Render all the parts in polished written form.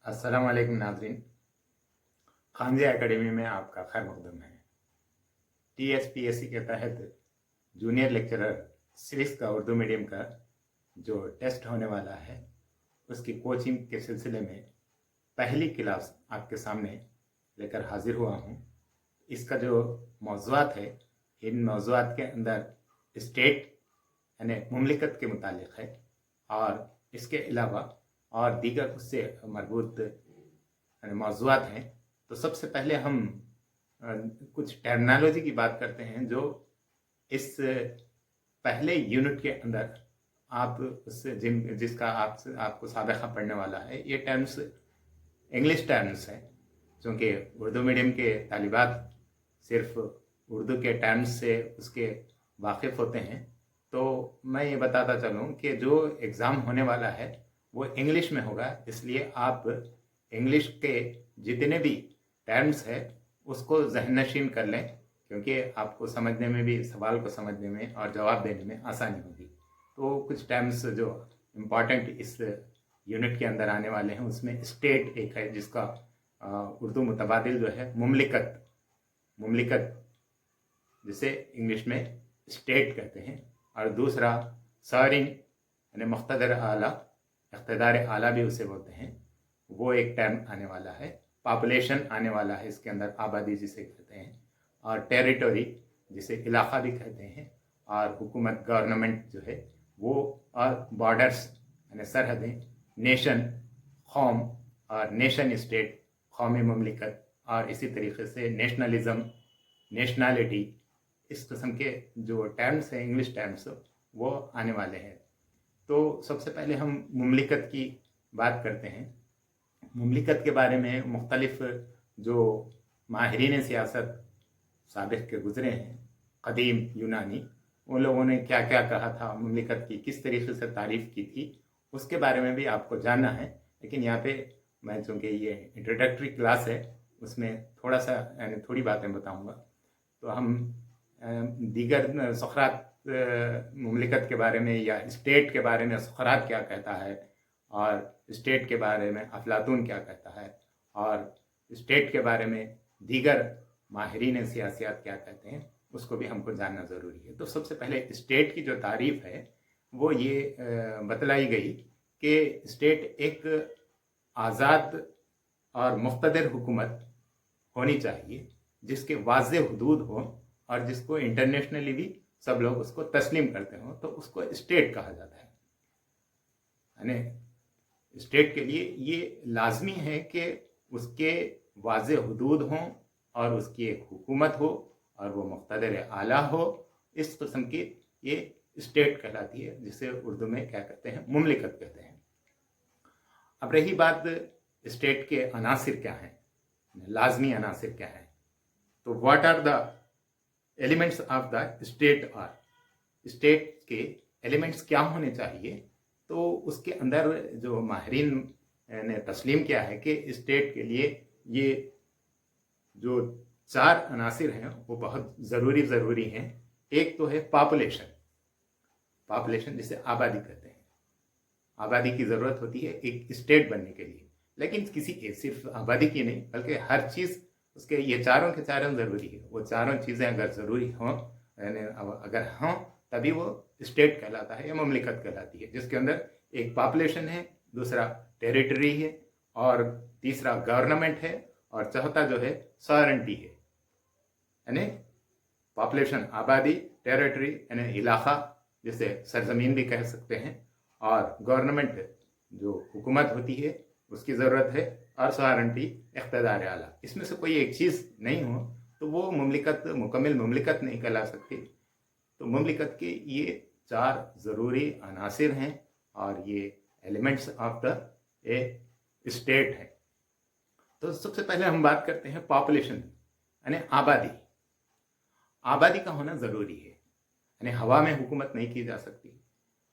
अस्सलाम वालेकुम नाज़रीन। खानज़िया एकेडमी में आपका खैर मक़दम है। TSPSC के तहत जूनियर लेक्चरर सिविक्स का उर्दू मीडियम का जो टेस्ट होने वाला है उसकी कोचिंग के सिलसिले में पहली क्लास आपके सामने लेकर हाजिर हुआ हूँ। इसका जो मौज़ूआत है, इन मौज़ूआत के अंदर स्टेट यानी मुमलिकत के मुतालिक है और इसके अलावा और दीगर उससे मरबूत मौज़ूआत हैं। तो सबसे पहले हम कुछ टर्मिनोलॉजी की बात करते हैं जो इस पहले यूनिट के अंदर आप उससे जिसका आपको साबिक़ा पढ़ने वाला है। ये टर्म्स इंग्लिश टर्म्स हैं, क्योंकि उर्दू मीडियम के तालिबात सिर्फ उर्दू के टर्म्स से उसके वाकिफ़ होते हैं। तो मैं ये बताता चलूँ कि जो एग्ज़ाम होने वाला है वो इंग्लिश में होगा, इसलिए आप इंग्लिश के जितने भी टर्म्स है उसको ज़हन नशीन कर लें, क्योंकि आपको समझने में भी, सवाल को समझने में और जवाब देने में आसानी होगी। तो कुछ टर्म्स जो इम्पॉर्टेंट इस यूनिट के अंदर आने वाले हैं उसमें स्टेट एक है, जिसका उर्दू मुतबादिल जो है मुमलिकत जिसे इंग्लिश में स्टेट कहते हैं, और दूसरा सॉवरेन यानी मुख्तदर आला, इख्तिदार आला भी उसे बोलते हैं, वो एक टर्म आने वाला है। पॉपुलेशन आने वाला है इसके अंदर, आबादी जिसे कहते हैं, और टेरिटोरी जिसे इलाका भी कहते हैं, और हुकूमत गवर्नमेंट जो है वो, और बॉर्डर्स यानी सरहदें, नेशन कौम और नेशन स्टेट कौमी ममलिकत, और इसी तरीके से नेशनलिज़म, नेशनलिटी, इस किस्म के जो टर्म्स हैं इंग्लिश टर्म्स वो आने वाले हैं। तो सबसे पहले हम मुमलिकत की बात करते हैं। मुमलिकत के बारे में मुख्तलिफ जो माहिरीन सियासत साबिक़ के गुज़रे हैं, क़दीम यूनानी, उन लोगों ने क्या क्या कहा था, मुमलिकत की किस तरीके से तारीफ़ की थी, उसके बारे में भी आपको जानना है। लेकिन यहाँ पे मैं, चूँकि ये इंट्रोडक्टरी क्लास है, उसमें थोड़ा सा यानी थोड़ी बातें बताऊँगा। तो हम दीगर सुक़रात मुमलिकत के बारे में या स्टेट के बारे में सुक़रात क्या कहता है, और स्टेट के बारे में अफलातून क्या कहता है, और स्टेट के बारे में दीगर माहिरीन सियासियात क्या कहते हैं, उसको भी हमको जानना ज़रूरी है। तो सबसे पहले स्टेट की जो तारीफ़ है वो ये बतलाई गई कि स्टेट एक आज़ाद और मुक़्तदर हुकूमत होनी चाहिए, जिसके वाज़ेह हुदूद हों और जिसको इंटरनेशनली भी सब लोग उसको तस्लीम करते हों, तो उसको स्टेट कहा जाता है। यानी स्टेट के लिए ये लाजमी है कि उसके वाज़ेह हुदूद हों और उसकी एक हुकूमत हो और वो मुक़्तदर आला हो। इस किस्म की ये स्टेट कहलाती है, जिसे उर्दू में क्या कहते हैं, मुमलिकत कहते हैं। अब रही बात स्टेट के अनासिर क्या हैं, लाजमी अनासिर क्या हैं, तो what are the elements of the state are, state के एलिमेंट्स क्या होने चाहिए। तो उसके अंदर जो माहिरीन ने तस्लीम किया है कि स्टेट के लिए ये जो 4 अनासिर हैं वो बहुत ज़रूरी हैं। एक तो है पॉपुलेशन जिसे आबादी कहते हैं। आबादी की ज़रूरत होती है एक स्टेट बनने के लिए, लेकिन किसी के सिर्फ आबादी की नहीं बल्कि हर चीज़ उसके, ये चारों के चारों ज़रूरी है। वो चारों चीज़ें अगर ज़रूरी हों, यानी अगर हों, तभी वो स्टेट कहलाता है या मुमलिकत कहलाती है, जिसके अंदर एक पॉपुलेशन है, दूसरा टेरिटरी है, और तीसरा गवर्नमेंट है, और चौथा जो है सॉवरेनिटी है। यानी पॉपुलेशन आबादी, टेरिटरी यानी इलाका जिसे सरजमीन भी कह सकते हैं, और गवर्नमेंट जो हुकूमत होती है उसकी ज़रूरत है, और सॉवरेनिटी इख्तिदार आला। इसमें से कोई एक चीज़ नहीं हो तो वो मुमलिकत, मुकम्मल मुमलिकत नहीं कहला सकती। तो मुमलिकत के ये 4 ज़रूरी अनासिर हैं और ये elements of the A state है। तो सबसे पहले हम बात करते हैं पॉपुलेशन यानी आबादी। आबादी का होना ज़रूरी है, यानी हवा में हुकूमत नहीं की जा सकती।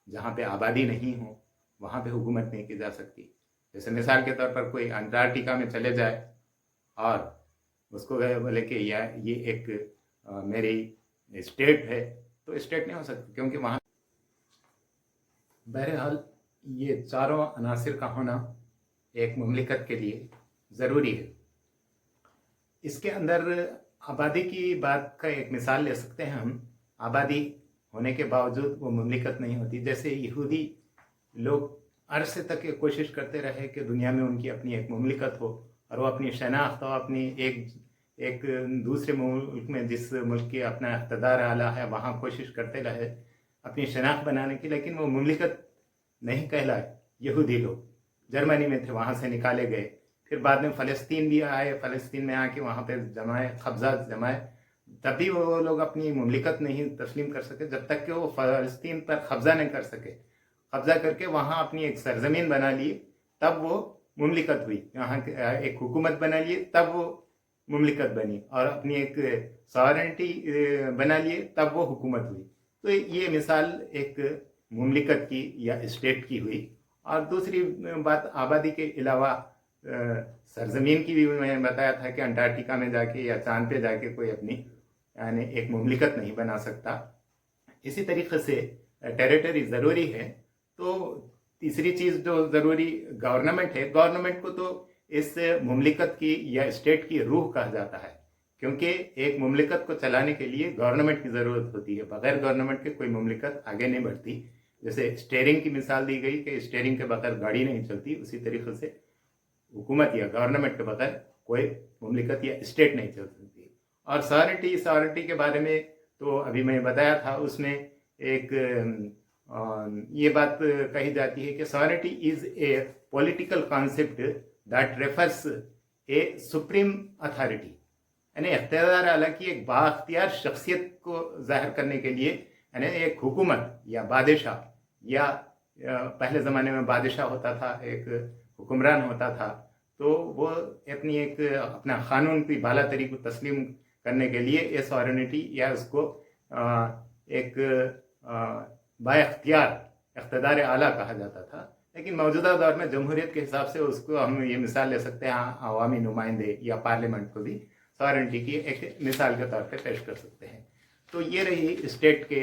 जहाँ पे आबादी नहीं हो वहाँ पे हुकूमत नहीं की जा सकती। जैसे मिसाल के तौर पर कोई अंटार्कटिका में चले जाए और उसको गए बोले कि ये एक मेरी स्टेट है, तो स्टेट नहीं हो सकती, क्योंकि वहाँ बहरहाल ये चारों अनासिर का होना एक मुमलिकत के लिए ज़रूरी है। इसके अंदर आबादी की बात का एक मिसाल ले सकते हैं हम। आबादी होने के बावजूद वो मुमलिकत नहीं होती। जैसे यहूदी लोग अरसे तक ये कोशिश करते रहे कि दुनिया में उनकी अपनी एक मुमलिकत हो और वो अपनी शनाख्त और अपनी एक दूसरे मुल्क में, जिस मुल्क की अपना इक़्तिदार आला है, वहाँ कोशिश करते रहे अपनी शनाख्त बनाने की, लेकिन वो मुमलिकत नहीं कहलाए। यहूदी लोग जर्मनी में थे, वहाँ से निकाले गए, फिर बाद में फ़लस्तीन भी आए, फ़लस्तीन में आके वहाँ पे कब्ज़ा जमाए, तब भी वो लोग अपनी मुमलिकत नहीं तस्लीम कर सके जब तक कि वो फ़लस्तीन पर कब्ज़ा नहीं कर सके। कब्ज़ा करके वहाँ अपनी एक सरजमीन बना लिए, तब वो मुमलिकत हुई। यहाँ एक हुकूमत बना लिए, तब वो मुमलिकत बनी, और अपनी एक सॉवरेनिटी बना लिए, तब वो हुकूमत हुई। तो ये मिसाल एक मुमलिकत की या स्टेट की हुई। और दूसरी बात, आबादी के अलावा सरजमीन की भी मैं बताया था कि अंटार्कटिका में जाके या चांद पे जाके कोई अपनी यानी एक मुमलिकत नहीं बना सकता। इसी तरीके से टेरिटरी ज़रूरी है। तो तीसरी चीज़ जो ज़रूरी गवर्नमेंट है, गवर्नमेंट को तो इस मुमलिकत की या स्टेट की रूह कहा जाता है, क्योंकि एक मुमलिकत को चलाने के लिए गवर्नमेंट की ज़रूरत होती है। बगैर गवर्नमेंट के कोई मुमलिकत आगे नहीं बढ़ती। जैसे स्टीयरिंग की मिसाल दी गई कि स्टीयरिंग के बगैर गाड़ी नहीं चलती, उसी तरीके से हुकूमत या गवर्नमेंट के बगैर कोई मुमलिकत या स्टेट नहीं चल सकती। और सॉवरेनिटी के बारे में तो अभी मैं बताया था, उसमें एक ये बात कही जाती है कि sovereignty is a political concept that refers a supreme authority, यानी इख्तियार आला की एक बाख्तियार शख्सियत को जाहिर करने के लिए, यानी एक हुकूमत या बादशाह, या पहले ज़माने में बादशाह होता था, एक हुक्मरान होता था, तो वो अपनी एक अपना क़ानून की बाला तरी को तस्लीम करने के लिए ये सॉवरेनिटी या उसको एक बाख्तियार इख्तियार आला कहा जाता था। लेकिन मौजूदा दौर में जमहूरियत के हिसाब से उसको हम ये मिसाल ले सकते हैं, अवामी नुमाइंदे या पार्लियामेंट को भी सॉवरेनिटी की एक मिसाल के तौर पे पेश कर सकते हैं। तो ये रही स्टेट के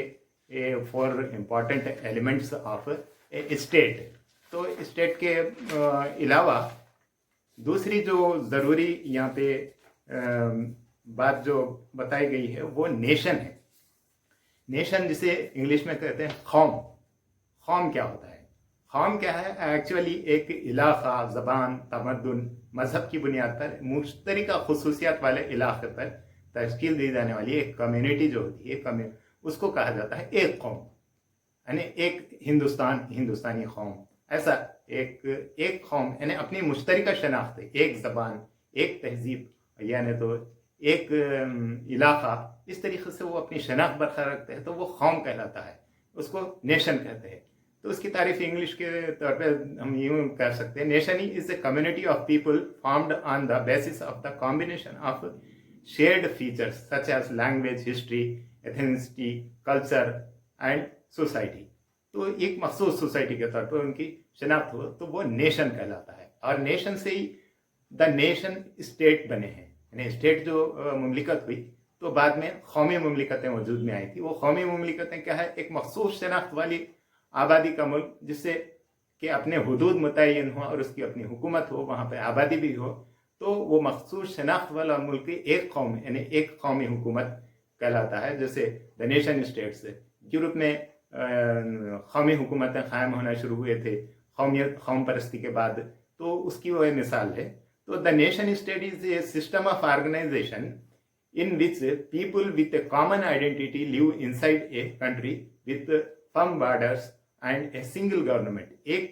4 important elements of A state. तो स्टेट के अलावा दूसरी जो ज़रूरी यहाँ पे बात जो बताई गई है वो नेशन है। नेशन जिसे इंग्लिश में कहते हैं कौम। कौम क्या होता है? कौम क्या है? एक्चुअली एक इलाका, ज़बान, तमद्दुन, मज़हब की बुनियाद पर मुश्तरका खुसूसियात वाले इलाके पर तश्कील दी जाने वाली एक कम्युनिटी जो होती है, उसको कहा जाता है एक कौम। यानी एक हिंदुस्तानी कौम, ऐसा एक कौम, यानी अपनी मुश्तरका शनाख्त, एक ज़बान, एक तहजीब, यानी तो एक इलाका, इस तरीके से वो अपनी शनाख्त बरकरार रखते हैं, तो वो कौम कहलाता है, उसको नेशन कहते हैं। तो उसकी तारीफ इंग्लिश के तौर पे हम यूँ कर सकते हैं, nation is a community of people formed on the basis of the combination of shared features such as language, history, ethnicity, culture and society. तो एक मखसूस सोसाइटी के तौर पर उनकी शनाख्त हो तो वो नेशन कहलाता है। और नेशन से ही द नेशन स्टेट बने हैं, यानी स्टेट जो मुमलिकत हुई तो बाद में कौमी मुमलिकतें वजूद में आई थी। वो कौमी मुमलिकतें क्या है? एक मखसूस शनाख्त वाली आबादी का मुल्क, जिससे कि अपने हुदूद मुतय्यन हो और उसकी अपनी हुकूमत हो, वहाँ पे आबादी भी हो, तो वो मखसूस शनाख्त वाला मुल्क एक कौम यानी एक कौमी हुकूमत कहलाता है। जैसे द नेशन स्टेट्स यूरोप में कौमी हुकूमतें क़ायम होना शुरू हुए थे कौम परस्ती के बाद, तो उसकी वो मिसाल है। तो the nation state is a system of organisation in which people with a common identity live inside a country with firm borders and a single government। एक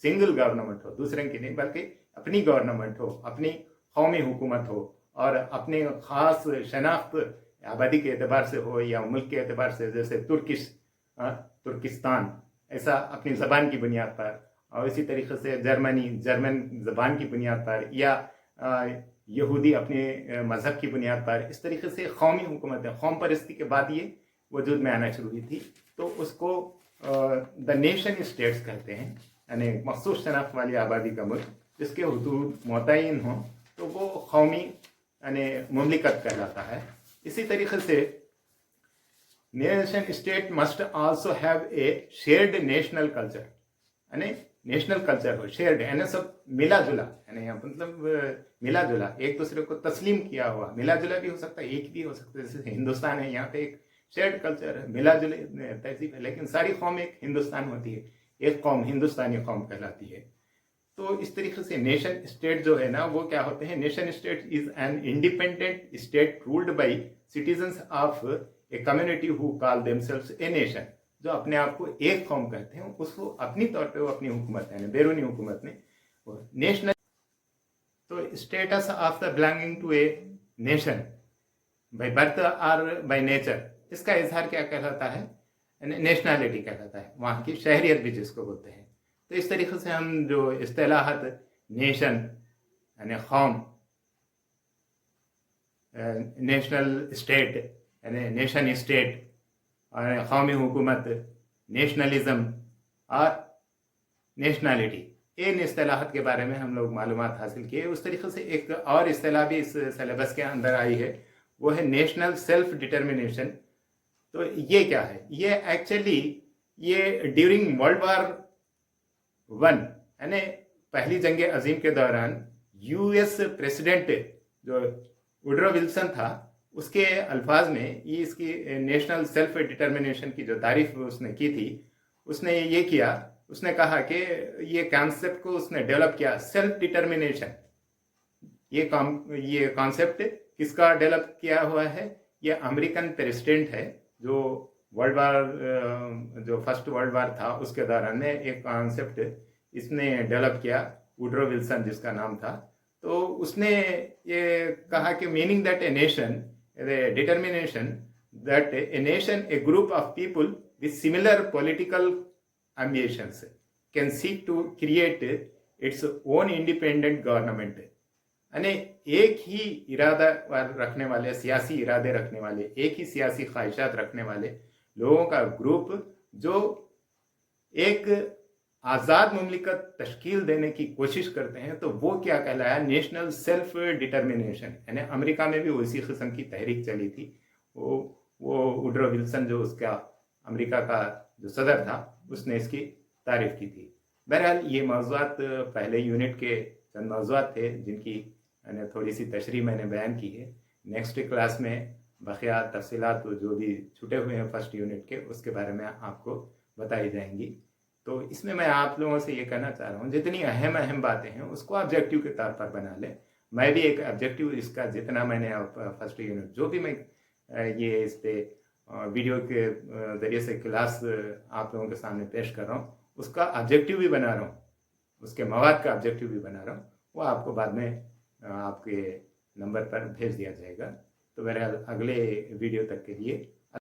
सिंगल गवर्नमेंट हो, दूसरे की नहीं, बल्कि अपनी गवर्नमेंट हो, अपनी कौमी हुकूमत हो, और अपने ख़ास शनाख्त आबादी के एतबार से हो या मुल्क के एतबार से, जैसे तुर्किस्तान ऐसा अपनी ज़बान की बुनियाद पर, और इसी तरीके से जर्मन ज़बान की बुनियाद पर, या यहूदी अपने मज़हब की बुनियाद पर, इस तरीके से कौमी हुकूमतें कौम परस्ती के बाद ये वजूद में आना शुरू हुई थी। तो उसको द नेशन स्टेट्स कहते हैं, यानी मखसूस शनाख्त वाली आबादी का मुल्क जिसके हुदूद मुतय्यन हों, तो वो कौमी यानी मुमलिकत कहलाता है। इसी तरीके से nation state must also have a shared national culture, यानी नेशनल कल्चर हो, शेयर्ड, यानी सब मिला जुला, यानी यहाँ मतलब मिला जुला, एक दूसरे को तस्लीम किया हुआ, मिला जुला भी हो सकता है, एक भी हो सकता है, जैसे हिंदुस्तान है, यहाँ पे एक शेयर्ड कल्चर है, मिला जुले तहजीब है, लेकिन सारी कौम एक हिंदुस्तान होती है, एक कौम हिंदुस्तानी कौम कहलाती है। तो इस तरीके से नेशन स्टेट जो है ना, वो क्या होते हैं, nation state is an independent state ruled by citizens of a community who call themselves a nation. जो अपने आप को एक कौम कहते हैं, उसको अपनी तौर पे वो अपनी हुकूमत है, बैरूनी हुकूमत में नेशनल। तो status of the belonging to a nation by birth और बाय नेचर, इसका इजहार क्या कहलाता है, नेशनैलिटी कहलाता है, वहाँ की शहरियत भी जिसको बोलते हैं। तो इस तरीके से हम जो इस्तेलाहत नेशन यानी कौम, नेशनल स्टेट यानी नेशन स्टेट, और कौमी हुकूमत, नेशनलिज्म और नेशनैलिटी, इन इस्तेलाहत के बारे में हम लोग मालूमात हासिल किए। उस तरीके से एक और इस्तेलाह भी इस सिलेबस के अंदर आई है, वो है नेशनल सेल्फ डिटर्मिनेशन। तो ये क्या है, ये एक्चुअली ये ड्यूरिंग वर्ल्ड वार वन यानी पहली जंग अजीम के दौरान यूएस प्रेसिडेंट जो वुडरो विल्सन था, उसके अल्फाज में ये इसकी नेशनल सेल्फ डिटर्मिनेशन की जो तारीफ उसने की थी, उसने ये किया, उसने कहा कि ये कॉन्सेप्ट को उसने डेवलप किया, सेल्फ डिटर्मिनेशन। ये कॉन्सेप्ट किसका डेवलप किया हुआ है, ये अमेरिकन प्रेसिडेंट है जो वर्ल्ड वार जो फर्स्ट वर्ल्ड वार था उसके दौरान में एक कॉन्सेप्ट इसने डेवलप किया, वुडरो विल्सन जिसका नाम था। तो उसने ये कहा कि meaning that a nation, determination that a nation, a group of people with similar political ambitions can seek to create its own independent government। यानी एक ही इरादा रखने वाले, सियासी इरादे रखने वाले, एक ही सियासी ख्वाहिशात रखने वाले लोगों का ग्रुप जो एक आज़ाद मुमलिकत तश्कील देने की कोशिश करते हैं, तो वो क्या कहलाया, नेशनल सेल्फ डिटर्मिनेशन। यानी अमेरिका में भी उसी किस्म की तहरीक चली थी, वो वुडरो विल्सन जो उसका अमेरिका का जो सदर था, उसने इसकी तारीफ की थी। बहरहाल ये मौज़ूआत पहले यूनिट के चंद मौज़ूआत थे जिनकी यानी थोड़ी सी तशरीह मैंने बयान की है। नेक्स्ट क्लास में बकिया तफसीलात जो भी छूटे हुए हैं फर्स्ट यूनिट के, उसके बारे में आपको बताई जाएंगी। तो इसमें मैं आप लोगों से ये कहना चाह रहा हूँ, जितनी अहम बातें हैं उसको ऑब्जेक्टिव के तौर पर बना लें। मैं भी एक ऑब्जेक्टिव इसका, जितना मैंने फर्स्ट यूनिट जो भी मैं ये इस पे वीडियो के ज़रिए से क्लास आप लोगों के सामने पेश कर रहा हूँ, उसका ऑब्जेक्टिव भी बना रहा हूँ, उसके मवाद का ऑब्जेक्टिव भी बना रहा हूँ, वो आपको बाद में आपके नंबर पर भेज दिया जाएगा। तो बहरहाल अगले वीडियो तक के लिए